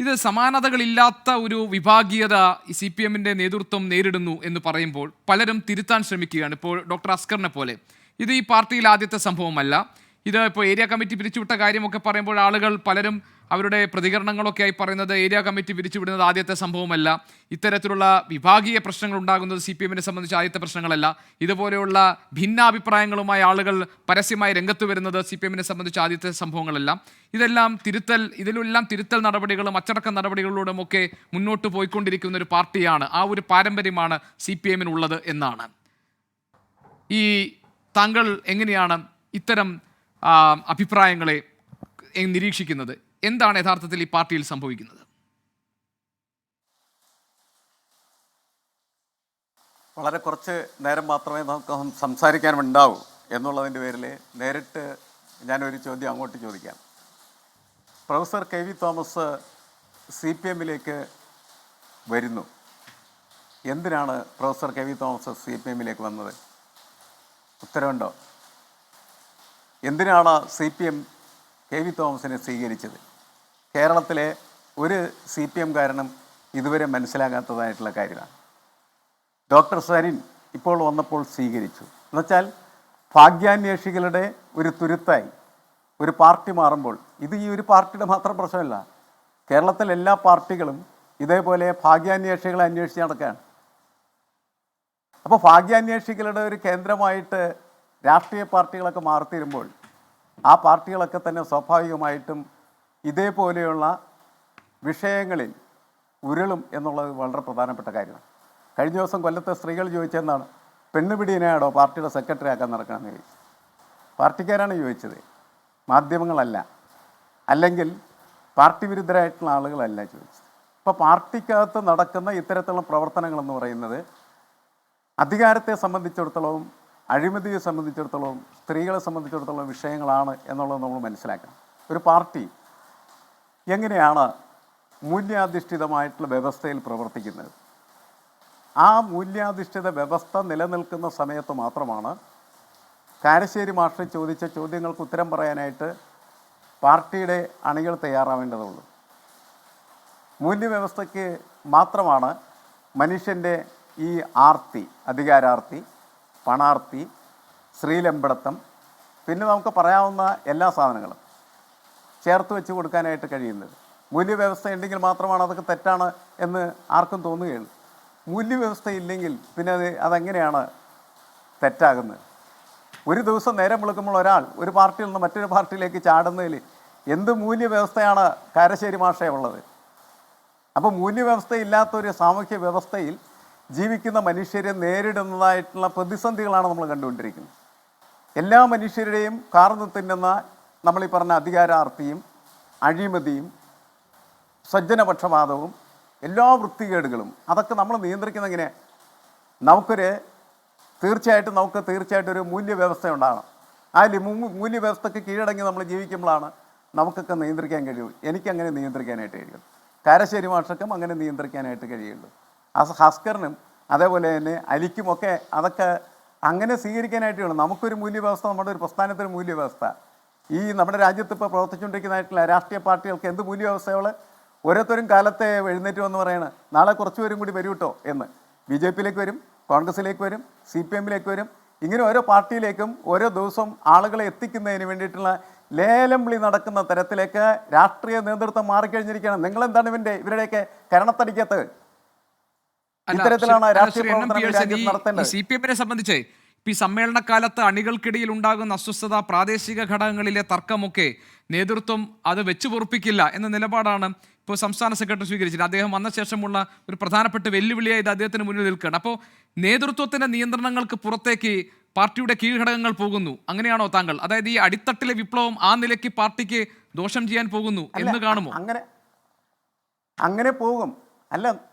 ഇത് സമാനതകളില്ലാത്ത ഒരു വിഭാഗീയത ഈ CPM-ന്റെ നേതൃത്വം നേരിടുന്നു എന്ന് പറയുമ്പോൾ പലരും തിരുത്താൻ ശ്രമിക്കുകയാണ്. ഇപ്പോൾ ഡോക്ടർ അസ്കറിനെ പോലെ ഇത് ഈ പാർട്ടിയിൽ ആദ്യത്തെ സംഭവമല്ല. ഇത് ഇപ്പോൾ ഏരിയ കമ്മിറ്റി പിരിച്ചുവിട്ട കാര്യമൊക്കെ പറയുമ്പോൾ ആളുകൾ പലരും അവരുടെ പ്രതികരണങ്ങളൊക്കെ ആയി പറയുന്നത് ഏരിയ കമ്മിറ്റി പിരിച്ചുവിടുന്നത് ആദ്യത്തെ സംഭവമല്ല, ഇത്തരത്തിലുള്ള വിഭാഗീയ പ്രശ്നങ്ങൾ ഉണ്ടാകുന്നത് CPM-നെ സംബന്ധിച്ച് ആദ്യത്തെ പ്രശ്നങ്ങളല്ല, ഇതുപോലെയുള്ള ഭിന്നാഭിപ്രായങ്ങളുമായി ആളുകൾ പരസ്യമായി രംഗത്ത് വരുന്നത് CPM-നെ സംബന്ധിച്ച് ആദ്യത്തെ സംഭവങ്ങളല്ല. ഇതിലെല്ലാം തിരുത്തൽ നടപടികളും അച്ചടക്ക നടപടികളിലൂടെ ഒക്കെ മുന്നോട്ട് പോയിക്കൊണ്ടിരിക്കുന്ന ഒരു പാർട്ടിയാണ്. ആ ഒരു പാരമ്പര്യമാണ് CPM-നുള്ളത് എന്നാണ്. ഈ താങ്കൾ എങ്ങനെയാണ് ഇത്തരം അഭിപ്രായങ്ങളെ നിരീക്ഷിക്കുന്നത്? എന്താണ് യഥാർത്ഥത്തിൽ ഈ പാർട്ടിയിൽ സംഭവിക്കുന്നത്? വളരെ കുറച്ച് നേരം മാത്രമേ നമുക്ക് സംസാരിക്കാനുണ്ടാവൂ എന്നുള്ളതിൻ്റെ പേരിൽ നേരിട്ട് ഞാനൊരു ചോദ്യം അങ്ങോട്ട് ചോദിക്കാം. പ്രൊഫസർ KV തോമസ് CPM-ലേക്ക് വരുന്നു. എന്തിനാണ് പ്രൊഫസർ KV തോമസ് CPM-ലേക്ക് വന്നത്? ഉത്തരവുണ്ടോ? എന്തിനാണ് CPM KV തോമസിനെ സ്വീകരിച്ചത്? കേരളത്തിലെ ഒരു CPM-കാരനും ഇതുവരെ മനസ്സിലാകാത്തതായിട്ടുള്ള കാര്യമാണ്. ഡോക്ടർ സരിൻ ഇപ്പോൾ വന്നപ്പോൾ സ്വീകരിച്ചു. എന്നുവെച്ചാൽ ഭാഗ്യാന്വേഷികളുടെ ഒരു തുരുത്തായി ഒരു പാർട്ടി മാറുമ്പോൾ ഇത് ഈ ഒരു പാർട്ടിയുടെ മാത്രം പ്രശ്നമല്ല. കേരളത്തിലെ എല്ലാ പാർട്ടികളും ഇതേപോലെ ഭാഗ്യാന്വേഷികളെ അന്വേഷിച്ച് നടക്കുകയാണ്. അപ്പോൾ ഭാഗ്യാന്വേഷികളുടെ ഒരു കേന്ദ്രമായിട്ട് രാഷ്ട്രീയ പാർട്ടികളൊക്കെ മാറിത്തീരുമ്പോൾ ആ പാർട്ടികളൊക്കെ തന്നെ സ്വാഭാവികമായിട്ടും ഇതേപോലെയുള്ള വിഷയങ്ങളിൽ ഉരുളും എന്നുള്ളത് വളരെ പ്രധാനപ്പെട്ട കാര്യമാണ്. കഴിഞ്ഞ ദിവസം കൊല്ലത്തെ സ്ത്രീകൾ ചോദിച്ചെന്താണ്, പെണ്ണുപിടിയനെയാണോ പാർട്ടിയുടെ സെക്രട്ടറി ആക്കാൻ നടക്കണമെന്ന് ചോദിച്ചു. പാർട്ടിക്കാരാണ് ചോദിച്ചത്, മാധ്യമങ്ങളല്ല, അല്ലെങ്കിൽ പാർട്ടി വിരുദ്ധരായിട്ടുള്ള ആളുകളല്ല ചോദിച്ചത്. അപ്പോൾ പാർട്ടിക്കകത്ത് നടക്കുന്ന ഇത്തരത്തിലുള്ള പ്രവർത്തനങ്ങളെന്ന് പറയുന്നത് അധികാരത്തെ സംബന്ധിച്ചിടത്തോളം, അഴിമതിയെ സംബന്ധിച്ചിടത്തോളം, സ്ത്രീകളെ സംബന്ധിച്ചിടത്തോളം വിഷയങ്ങളാണ് എന്നുള്ളത് നമ്മൾ മനസ്സിലാക്കണം. ഒരു പാർട്ടി എങ്ങനെയാണ് മൂല്യാധിഷ്ഠിതമായിട്ടുള്ള വ്യവസ്ഥയിൽ പ്രവർത്തിക്കുന്നത്? ആ മൂല്യാധിഷ്ഠിത വ്യവസ്ഥ നിലനിൽക്കുന്ന സമയത്ത് മാത്രമാണ് കാരശ്ശേരി മാഷ് ചോദിച്ച ചോദ്യങ്ങൾക്ക് ഉത്തരം പറയാനായിട്ട് പാർട്ടിയുടെ അണികൾ തയ്യാറാവേണ്ടതുള്ളൂ. മൂല്യവ്യവസ്ഥയ്ക്ക് മാത്രമാണ് മനുഷ്യൻ്റെ ഈ ആർത്തി, അധികാരാർത്തി, പണാർത്തി, സ്ത്രീലമ്പടത്തം, പിന്നെ നമുക്ക് പറയാവുന്ന എല്ലാ സാധനങ്ങളും ചേർത്ത് വെച്ച് കൊടുക്കാനായിട്ട് കഴിയുന്നത്. മൂല്യവ്യവസ്ഥ ഉണ്ടെങ്കിൽ മാത്രമാണ് അതൊക്കെ തെറ്റാണ് എന്ന് ആർക്കും തോന്നുകയുള്ളൂ. മൂല്യവ്യവസ്ഥ ഇല്ലെങ്കിൽ പിന്നെ അതെങ്ങനെയാണ് തെറ്റാകുന്നത്? ഒരു ദിവസം നേരം വിളിക്കുമ്പോൾ ഒരാൾ ഒരു പാർട്ടിയിൽ നിന്ന് മറ്റൊരു പാർട്ടിയിലേക്ക് ചാടുന്നതിൽ എന്ത് മൂല്യവ്യവസ്ഥയാണ് കാരശ്ശേരി മാഷേ ഉള്ളത്? അപ്പോൾ മൂല്യവ്യവസ്ഥ ഇല്ലാത്തൊരു സാമൂഹ്യ വ്യവസ്ഥയിൽ ജീവിക്കുന്ന മനുഷ്യരെ നേരിടുന്നതായിട്ടുള്ള പ്രതിസന്ധികളാണ് നമ്മൾ കണ്ടുകൊണ്ടിരിക്കുന്നത്. എല്ലാ മനുഷ്യരുടെയും കാർന്നു തിന്നുന്ന നമ്മളീ പറഞ്ഞ അധികാരാർത്തിയും അഴിമതിയും സജ്ജനപക്ഷപാതവും എല്ലാ വൃത്തികേടുകളും അതൊക്കെ നമ്മൾ നിയന്ത്രിക്കുന്ന എങ്ങനെ? തീർച്ചയായിട്ടും ഒരു മൂല്യവ്യവസ്ഥ ഉണ്ടാകണം. ആ മൂല്യവ്യവസ്ഥയ്ക്ക് കീഴടങ്ങി നമ്മൾ ജീവിക്കുമ്പോഴാണ് നമുക്കൊക്കെ നിയന്ത്രിക്കാൻ കഴിയുള്ളൂ. എനിക്കങ്ങനെ നിയന്ത്രിക്കാനായിട്ട് കഴിയുള്ളൂ. കാരശ്ശേരി മാഷക്കും അങ്ങനെ നിയന്ത്രിക്കാനായിട്ട് കഴിയുള്ളൂ. ഹസ്കറിനും അതേപോലെ തന്നെ അലിക്കുമൊക്കെ അതൊക്കെ അങ്ങനെ സ്വീകരിക്കാനായിട്ടേ ഉള്ളൂ. നമുക്കൊരു മൂല്യവ്യവസ്ഥ, നമ്മുടെ ഒരു പ്രസ്ഥാനത്തിന് മൂല്യവ്യവസ്ഥ, ഈ നമ്മുടെ രാജ്യത്ത് ഇപ്പോൾ പ്രവർത്തിച്ചുകൊണ്ടിരിക്കുന്നതായിട്ടുള്ള രാഷ്ട്രീയ പാർട്ടികൾക്ക് എന്ത് മൂല്യവ്യവസ്ഥകൾ? ഓരോരുത്തരും കാലത്തെ എഴുന്നേറ്റ് വന്ന് പറയണം, നാളെ കുറച്ച് പേരും കൂടി വരും കേട്ടോ എന്ന്. BJP-യിലേക്ക് വരും, കോൺഗ്രസ്സിലേക്ക് വരും, CPM-ലേക്ക് വരും. ഇങ്ങനെ ഓരോ പാർട്ടിയിലേക്കും ഓരോ ദിവസം ആളുകളെ എത്തിക്കുന്നതിന് വേണ്ടിയിട്ടുള്ള ലേലം വിളി നടക്കുന്ന തരത്തിലേക്ക് രാഷ്ട്രീയ നേതൃത്വം മാറിക്കഴിഞ്ഞിരിക്കുകയാണ്. നിങ്ങളെന്താണ് ഇവരുടെയൊക്കെ കരണത്തടിക്കത്ത്? ഇത്തരത്തിലാണ് രാഷ്ട്രീയ പ്രവർത്തനം നടത്തേണ്ടത്. CPM-നെ സംബന്ധിച്ച് ഈ സമ്മേളനകാലത്ത് അണികൾക്കിടയിൽ ഉണ്ടാകുന്ന അസ്വസ്ഥത, പ്രാദേശിക ഘടകങ്ങളിലെ തർക്കമൊക്കെ നേതൃത്വം അത് വെച്ചു പൊറുപ്പിക്കില്ല എന്ന നിലപാടാണ് ഇപ്പോൾ സംസ്ഥാന സെക്രട്ടറി സ്വീകരിച്ചത്. അദ്ദേഹം വന്ന ശേഷമുള്ള ഒരു പ്രധാനപ്പെട്ട വെല്ലുവിളിയായി ഇത് അദ്ദേഹത്തിന് മുന്നിൽ നിൽക്കുകയാണ്. അപ്പോൾ നേതൃത്വത്തിൻ്റെ നിയന്ത്രണങ്ങൾക്ക് പുറത്തേക്ക് പാർട്ടിയുടെ കീഴ്ഘടകങ്ങൾ പോകുന്നു, അങ്ങനെയാണോ താങ്കൾ? അതായത് ഈ അടിത്തട്ടിലെ വിപ്ലവം ആ നിലയ്ക്ക് പാർട്ടിക്ക് ദോഷം ചെയ്യാൻ പോകുന്നു എന്ന് കാണുമോ? അങ്ങനെ പോകും. അല്ല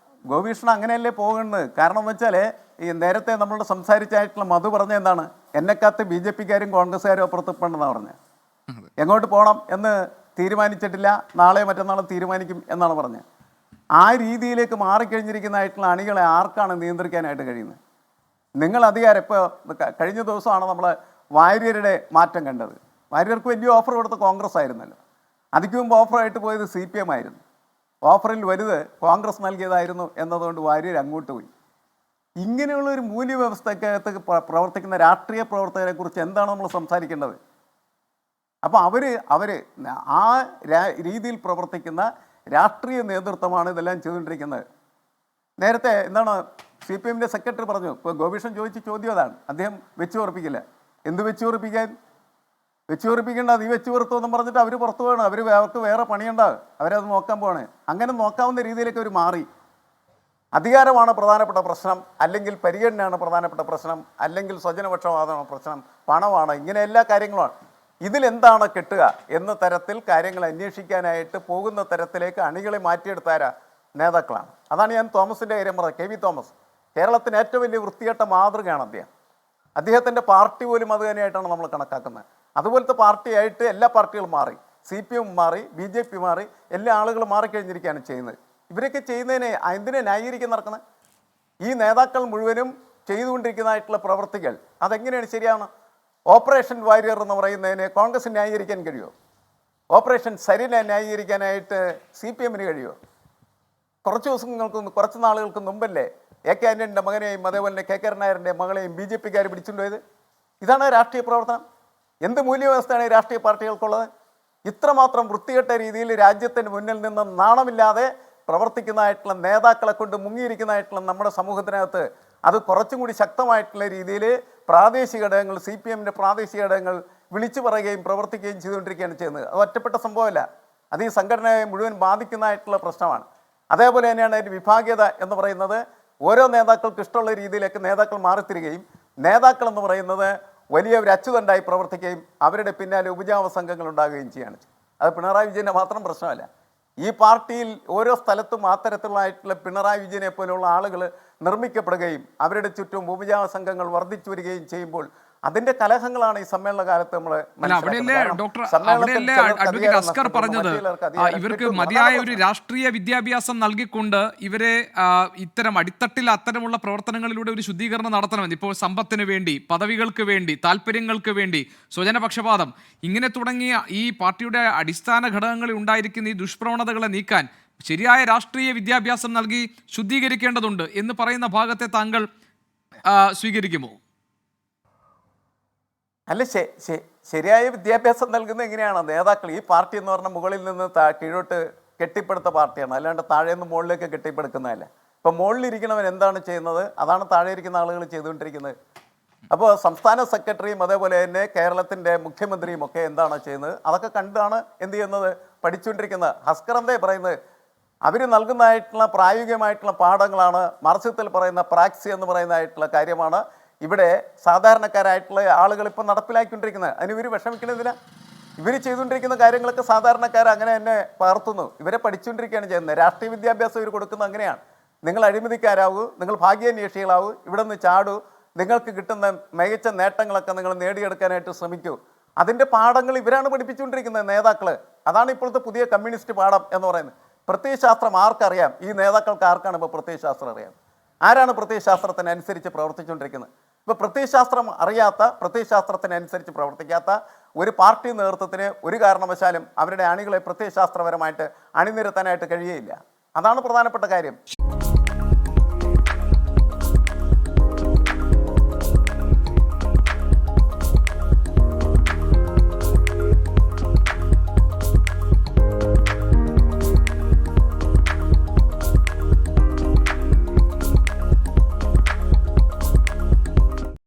ഗോപീഷ്ണൻ, അങ്ങനെയല്ലേ പോകുന്നത്. കാരണം എന്ന് വെച്ചാൽ ഈ നേരത്തെ നമ്മൾ സംസാരിച്ചായിട്ടുള്ള മധു പറഞ്ഞ എന്താണ്, എന്നെക്കാത്ത് BJP-ക്കാരും കോൺഗ്രസ്സുകാരും അപ്പുറത്തിപ്പുണ്ടെന്നാണ് പറഞ്ഞത്. എങ്ങോട്ട് പോകണം എന്ന് തീരുമാനിച്ചിട്ടില്ല, നാളെ മറ്റന്നാളും തീരുമാനിക്കും എന്നാണ് പറഞ്ഞത്. ആ രീതിയിലേക്ക് മാറിക്കഴിഞ്ഞിരിക്കുന്നതായിട്ടുള്ള അണികളെ ആർക്കാണ് നിയന്ത്രിക്കാനായിട്ട് കഴിയുന്നത്? നിങ്ങൾ അധികാരം ഇപ്പോൾ കഴിഞ്ഞ ദിവസമാണ് നമ്മൾ വാര്യരുടെ മാറ്റം കണ്ടത്. വാര്യർക്ക് വലിയ ഓഫർ കൊടുത്ത കോൺഗ്രസ് ആയിരുന്നല്ലോ. അതിക്ക് മുമ്പ് ഓഫറായിട്ട് പോയത് CPM ആയിരുന്നു. ഓഫറിൽ വലുത് കോൺഗ്രസ് നൽകിയതായിരുന്നു എന്നതുകൊണ്ട് വാര്യർ അങ്ങോട്ട് പോയി. ഇങ്ങനെയുള്ള ഒരു മൂല്യവ്യവസ്ഥക്കകത്ത് പ്രവർത്തിക്കുന്ന രാഷ്ട്രീയ പ്രവർത്തകരെ കുറിച്ച് എന്താണ് നമ്മൾ സംസാരിക്കേണ്ടത്? അപ്പോൾ അവർ ആ രീതിയിൽ പ്രവർത്തിക്കുന്ന രാഷ്ട്രീയ നേതൃത്വമാണ് ഇതെല്ലാം ചെയ്തുകൊണ്ടിരിക്കുന്നത്. നേരത്തെ എന്താണ് CPM സെക്രട്ടറി പറഞ്ഞു, ഇപ്പോൾ ഗോപീഷൻ ചോദിച്ച ചോദ്യം അതാണ്. അദ്ദേഹം വെച്ച് ഉറപ്പിക്കില്ല. എന്ത് വെച്ച് ഉറപ്പിക്കാൻ? വെച്ച് ഉറപ്പിക്കേണ്ട, നീ വെച്ച് പുറത്തുവെന്നും പറഞ്ഞിട്ട് അവർ പുറത്തു പോകണം. അവർക്ക് വേറെ പണിയുണ്ടാകും, അവരത് നോക്കാൻ പോകണേ. അങ്ങനെ നോക്കാവുന്ന രീതിയിലേക്ക് അവർ മാറി. അധികാരമാണ് പ്രധാനപ്പെട്ട പ്രശ്നം, അല്ലെങ്കിൽ പരിഗണനയാണ് പ്രധാനപ്പെട്ട പ്രശ്നം, അല്ലെങ്കിൽ സ്വജനപക്ഷപാതമാണ് പ്രശ്നം, പണമാണ്, ഇങ്ങനെ എല്ലാ കാര്യങ്ങളുമാണ്. ഇതിലെന്താണ് കിട്ടുക എന്ന തരത്തിൽ കാര്യങ്ങൾ അന്വേഷിക്കാനായിട്ട് പോകുന്ന തരത്തിലേക്ക് അണികളെ മാറ്റിയെടുത്താരാ? നേതാക്കളാണ്. അതാണ് ഞാൻ തോമസിൻ്റെ കാര്യം പറഞ്ഞത്. KV തോമസ് കേരളത്തിന് ഏറ്റവും വലിയ വൃത്തികെട്ട മാതൃകയാണ് അദ്ദേഹം. അദ്ദേഹത്തിൻ്റെ പാർട്ടി പോലും അത് തന്നെയായിട്ടാണ് നമ്മൾ കണക്കാക്കുന്നത്. അതുപോലത്തെ പാർട്ടിയായിട്ട് എല്ലാ പാർട്ടികളും മാറി. CPM മാറി, BJP മാറി, എല്ലാ ആളുകളും മാറിക്കഴിഞ്ഞിരിക്കുകയാണ് ചെയ്യുന്നത്. ഇവരൊക്കെ ചെയ്യുന്നതിനെ എന്തിനെ ന്യായീകരിക്കാൻ നടക്കുന്നത്? ഈ നേതാക്കൾ മുഴുവനും ചെയ്തുകൊണ്ടിരിക്കുന്നതായിട്ടുള്ള പ്രവൃത്തികൾ അതെങ്ങനെയാണ് ശരിയാണ്? ഓപ്പറേഷൻ വാരിയർ എന്ന് പറയുന്നതിനെ കോൺഗ്രസിന് ന്യായീകരിക്കാൻ കഴിയുമോ? ഓപ്പറേഷൻ സരിനെ ന്യായീകരിക്കാനായിട്ട് CPM കഴിയുമോ? കുറച്ച് നാളുകൾക്ക് മുമ്പല്ലേ AK ആന്റണിയുടെ മകനെയും അതേപോലെ KK നായരുടെ മകളെയും BJPക്കാർ പിടിച്ചുകൊണ്ടുപോയത്? ഇതാണ് രാഷ്ട്രീയ പ്രവർത്തനം. എന്ത് മൂല്യവ്യവസ്ഥയാണ് ഈ രാഷ്ട്രീയ പാർട്ടികൾക്കുള്ളത്? ഇത്രമാത്രം വൃത്തികെട്ട രീതിയിൽ രാജ്യത്തിന് മുന്നിൽ നിന്ന് നാണമില്ലാതെ പ്രവർത്തിക്കുന്നതായിട്ടുള്ള നേതാക്കളെ കൊണ്ട് മുങ്ങിയിരിക്കുന്നതായിട്ടുള്ള നമ്മുടെ സമൂഹത്തിനകത്ത് അത് കുറച്ചും കൂടി ശക്തമായിട്ടുള്ള രീതിയിൽ പ്രാദേശിക ഘടകങ്ങൾ, CPM പ്രാദേശിക ഘടകങ്ങൾ വിളിച്ചു പറയുകയും പ്രവർത്തിക്കുകയും ചെയ്തുകൊണ്ടിരിക്കുകയാണ് ചെയ്യുന്നത്. അത് ഒറ്റപ്പെട്ട സംഭവമല്ല, അത് ഈ സംഘടനയെ മുഴുവൻ ബാധിക്കുന്നതായിട്ടുള്ള പ്രശ്നമാണ്. അതേപോലെ തന്നെയാണ് അതിൻ്റെ വിഭാഗീയത എന്ന് പറയുന്നത്. ഓരോ നേതാക്കൾക്ക് ഇഷ്ടമുള്ള രീതിയിലേക്ക് നേതാക്കൾ മാറിത്തിരികയും നേതാക്കൾ എന്ന് പറയുന്നത് വലിയ ഒരു അച്ചുതണ്ടായി പ്രവർത്തിക്കുകയും അവരുടെ പിന്നാലെ ഉപജാപ സംഘങ്ങൾ ഉണ്ടാകുകയും ചെയ്യുകയാണ്. അത് പിണറായി വിജയൻ്റെ മാത്രം പ്രശ്നമല്ല. ഈ പാർട്ടിയിൽ ഓരോ സ്ഥലത്തും അത്തരത്തിലുള്ളതായിട്ടുള്ള പിണറായി വിജയനെ പോലെയുള്ള ആളുകൾ നിർമ്മിക്കപ്പെടുകയും അവരുടെ ചുറ്റും ഉപജാപ സംഘങ്ങൾ വർദ്ധിച്ചു വരികയും ചെയ്യുമ്പോൾ അതിന്റെ കലഹങ്ങളാണ് ഈ സമ്മേളന കാലത്ത് നമ്മൾ അഡ്വക്കേറ്റ് അസ്കർ പറഞ്ഞത്. ഇവർക്ക് മതിയായ ഒരു രാഷ്ട്രീയ വിദ്യാഭ്യാസം നൽകിക്കൊണ്ട് ഇവരെ ഇത്തരം അടിത്തട്ടിൽ അത്തരമുള്ള പ്രവർത്തനങ്ങളിലൂടെ ഒരു ശുദ്ധീകരണം നടത്തണമെന്ന്. ഇപ്പോൾ സമ്പത്തിന് വേണ്ടി, പദവികൾക്ക് വേണ്ടി, താല്പര്യങ്ങൾക്ക് വേണ്ടി, സ്വജനപക്ഷപാതം, ഇങ്ങനെ തുടങ്ങിയ ഈ പാർട്ടിയുടെ അടിസ്ഥാന ഘടകങ്ങളിൽ ഉണ്ടായിരിക്കുന്ന ഈ ദുഷ്പ്രവണതകളെ നീക്കാൻ ശരിയായ രാഷ്ട്രീയ വിദ്യാഭ്യാസം നൽകി ശുദ്ധീകരിക്കേണ്ടതുണ്ട് എന്ന് പറയുന്ന ഭാഗത്തെ താങ്കൾ സ്വീകരിക്കുമോ? അല്ല, ശരിയായ വിദ്യാഭ്യാസം നൽകുന്നത് എങ്ങനെയാണ്? നേതാക്കൾ, ഈ പാർട്ടി എന്ന് പറഞ്ഞാൽ മുകളിൽ നിന്ന് കീഴോട്ട് കെട്ടിപ്പടുത്ത പാർട്ടിയാണ്, അല്ലാണ്ട് താഴെ നിന്ന് മുകളിലേക്ക് കെട്ടിപ്പടുക്കുന്നതല്ല. ഇപ്പം മുകളിലിരിക്കണവൻ എന്താണ് ചെയ്യുന്നത് അതാണ് താഴെ ഇരിക്കുന്ന ആളുകൾ ചെയ്തുകൊണ്ടിരിക്കുന്നത്. അപ്പോൾ സംസ്ഥാന സെക്രട്ടറിയും അതേപോലെ തന്നെ കേരളത്തിൻ്റെ മുഖ്യമന്ത്രിയും ഒക്കെ എന്താണ് ചെയ്യുന്നത് അതൊക്കെ കണ്ടാണ് എന്ത് ചെയ്യുന്നത്, പഠിച്ചുകൊണ്ടിരിക്കുന്നത്. ഹസ്കർ എന്തേ പറയുന്നത്? അവർ നൽകുന്നതായിട്ടുള്ള പ്രായോഗികമായിട്ടുള്ള പാഠങ്ങളാണ്, മാർക്സിയത്തിൽ പറയുന്ന പ്രാക്സി എന്ന് പറയുന്നതായിട്ടുള്ള കാര്യമാണ് ഇവിടെ സാധാരണക്കാരായിട്ടുള്ള ആളുകൾ ഇപ്പം നടപ്പിലാക്കിക്കൊണ്ടിരിക്കുന്നത്. അതിന് ഇവർ വിഷമിക്കണതിനാ? ഇവർ ചെയ്തുകൊണ്ടിരിക്കുന്ന കാര്യങ്ങളൊക്കെ സാധാരണക്കാർ അങ്ങനെ തന്നെ പകർത്തുന്നു. ഇവരെ പഠിച്ചുകൊണ്ടിരിക്കുകയാണ് ചെയ്യുന്നത്. രാഷ്ട്രീയ വിദ്യാഭ്യാസം ഇവർ കൊടുക്കുന്നത് അങ്ങനെയാണ്. നിങ്ങൾ അഴിമതിക്കാരാവൂ, നിങ്ങൾ ഭാഗ്യാന്വേഷികളാവൂ, ഇവിടെ നിന്ന് ചാടൂ, നിങ്ങൾക്ക് കിട്ടുന്ന മികച്ച നേട്ടങ്ങളൊക്കെ നിങ്ങൾ നേടിയെടുക്കാനായിട്ട് ശ്രമിക്കൂ. അതിൻ്റെ പാഠങ്ങൾ ഇവരാണ് പഠിപ്പിച്ചുകൊണ്ടിരിക്കുന്നത്, നേതാക്കൾ. അതാണ് ഇപ്പോഴത്തെ പുതിയ കമ്മ്യൂണിസ്റ്റ് പാഠം എന്ന് പറയുന്നത്. പ്രത്യയശാസ്ത്രം ആർക്കറിയാം? ഈ നേതാക്കൾക്ക് ആർക്കാണ് ഇപ്പോൾ പ്രത്യയശാസ്ത്രം അറിയാം? ആരാണ് പ്രത്യയശാസ്ത്രത്തിനനുസരിച്ച് പ്രവർത്തിച്ചുകൊണ്ടിരിക്കുന്നത്? ഇപ്പോൾ പ്രത്യയശാസ്ത്രം അറിയാത്ത, പ്രത്യയശാസ്ത്രത്തിനനുസരിച്ച് പ്രവർത്തിക്കാത്ത ഒരു പാർട്ടി നേതൃത്വത്തിന് ഒരു കാരണവശാലും അവരുടെ അണികളെ പ്രത്യയശാസ്ത്രപരമായിട്ട് അണിനിരത്താനായിട്ട് കഴിയുകയില്ല. അതാണ് പ്രധാനപ്പെട്ട കാര്യം.